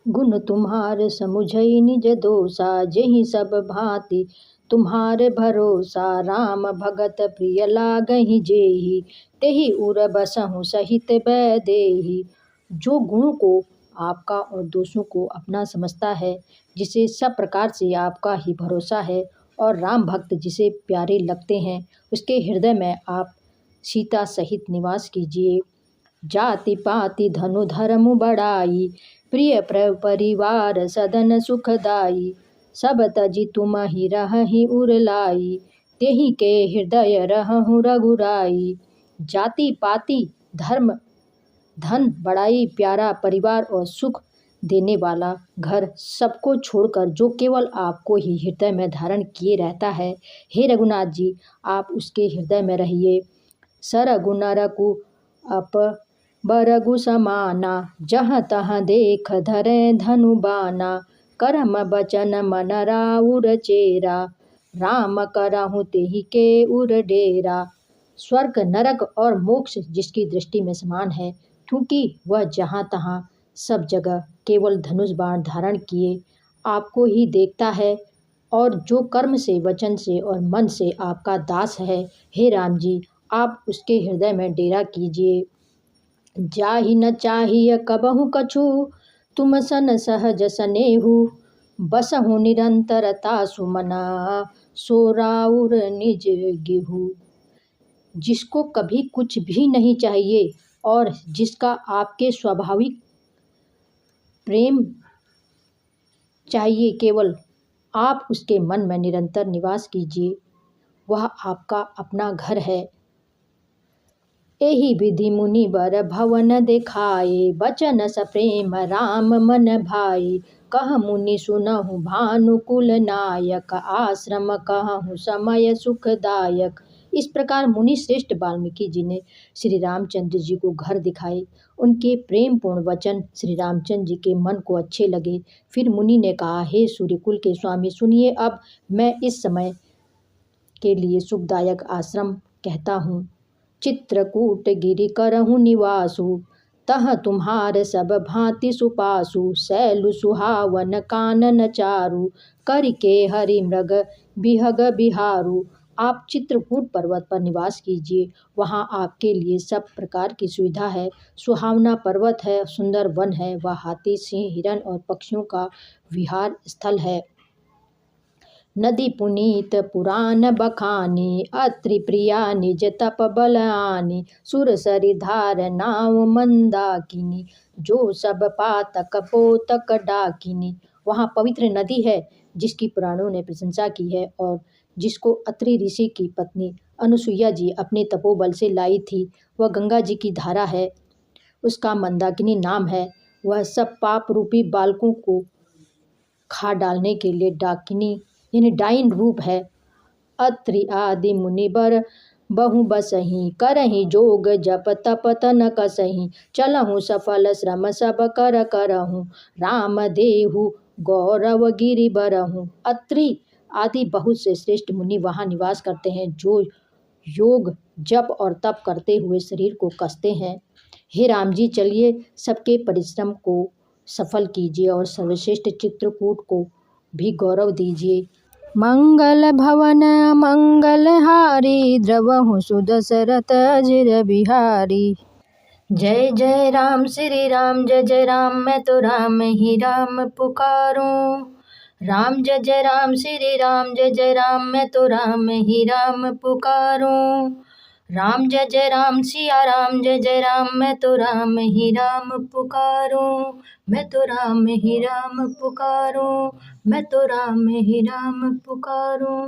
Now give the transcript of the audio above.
गुण तुम्हार समुझई निज दोषा, जेहि सब भांति तुम्हारे भरोसा। राम भगत प्रिय लागहि जेहि, तेहि उर बसहु सहित बैदेहि। जो गुणों को आपका और दोषों को अपना समझता है, जिसे सब प्रकार से आपका ही भरोसा है और राम भक्त जिसे प्यारे लगते हैं, उसके हृदय में आप सीता सहित निवास कीजिए। जाति पाति धनु धर्म बढ़ाई, प्रिय परिवार सदन सुखदाई। सब तजि तुम ही रहहि उर लाई, तेहि के हृदय रहहु रघुराई। जाति पाति धर्म धन बड़ाई, प्यारा परिवार और सुख देने वाला घर सबको छोड़कर जो केवल आपको ही हृदय में धारण किए रहता है, हे रघुनाथ जी, आप उसके हृदय में रहिए। सरगु नरकु अप बरगु समाना, जहाँ तहाँ देख धरे धनु बाना। करम बचन मन राउर चेरा, राम करहु तेहि के उर डेरा। स्वर्ग नरक और मोक्ष जिसकी दृष्टि में समान है, क्योंकि वह जहाँ तहाँ सब जगह केवल धनुष बाण धारण किए आपको ही देखता है और जो कर्म से, वचन से और मन से आपका दास है, हे राम जी, आप उसके हृदय में डेरा कीजिए। जाहि न चाहिए कबहु कछु, तुम सन सहज सनेहु। बसहु निरंतरता सुमना, सो राउर निज गेहूँ। जिसको कभी कुछ भी नहीं चाहिए और जिसका आपके स्वाभाविक प्रेम चाहिए, केवल आप उसके मन में निरंतर निवास कीजिए। वह आपका अपना घर है। एहि विधि मुनि बर भवन देखाए, बचन सप्रेम राम मन भाई। कह मुनि सुनहु भानुकुल नायक, आश्रम कहहु समय सुखदायक। इस प्रकार मुनि श्रेष्ठ वाल्मीकि जी ने श्री रामचंद्र जी को घर दिखाए। उनके प्रेम पूर्ण वचन श्री रामचंद्र जी के मन को अच्छे लगे। फिर मुनि ने कहा, हे सूर्यकुल के स्वामी, सुनिए, अब मैं इस समय के लिए सुखदायक आश्रम कहता हूँ। चित्रकूट गिरि करहु निवासु, तह तुम्हार सब भांति सुपासु। शैलु सुहावन कानन चारु, करिके हरि मृग बिहग बिहारु। आप चित्रकूट पर्वत पर निवास कीजिए। वहाँ आपके लिए सब प्रकार की सुविधा है। सुहावना पर्वत है, सुंदर वन है, वह हाथी, सिंह, हिरण और पक्षियों का विहार स्थल है। नदी पुनीत पुराण बखानी, अत्रि प्रिया निज तप बल आनी। सुरसरि धार नाव मंदाकिनी, जो सब पातक पोतक डाकिनी। वहाँ पवित्र नदी है जिसकी पुराणों ने प्रशंसा की है और जिसको अत्रि ऋषि की पत्नी अनुसुईया जी अपने तपोबल से लाई थी। वह गंगा जी की धारा है, उसका मंदाकिनी नाम है। वह सब पाप रूपी बालकों को खा डालने के लिए डाकिनी यानी डाइन रूप है। अत्रि आदि मुनि बर बहु बसहि, करहि जोग जप तप तन कसहि। चलहु सफल श्रम सब कर करहु, राम देहु गौरव गिरि बरहु। अत्रि आदि बहुत से श्रेष्ठ मुनि वहाँ निवास करते हैं, जो योग जप और तप करते हुए शरीर को कसते हैं। हे राम जी, चलिए सबके परिश्रम को सफल कीजिए और सर्वश्रेष्ठ चित्रकूट को भी गौरव दीजिए। मंगल भवन मंगल हारी, द्रवहु सुदशरथ अजिर बिहारी। जय जय राम श्री राम, जय जय राम, मैं तो राम ही राम पुकारूं। राम जय जय राम श्री राम, जय जय राम, मैं तो राम ही राम पुकारूं। राम जय जय राम सिया राम, जय जय राम, मैं तो राम ही राम पुकारूं। मैं तो राम ही राम पुकारूं, मैं तो राम ही राम पुकारूं।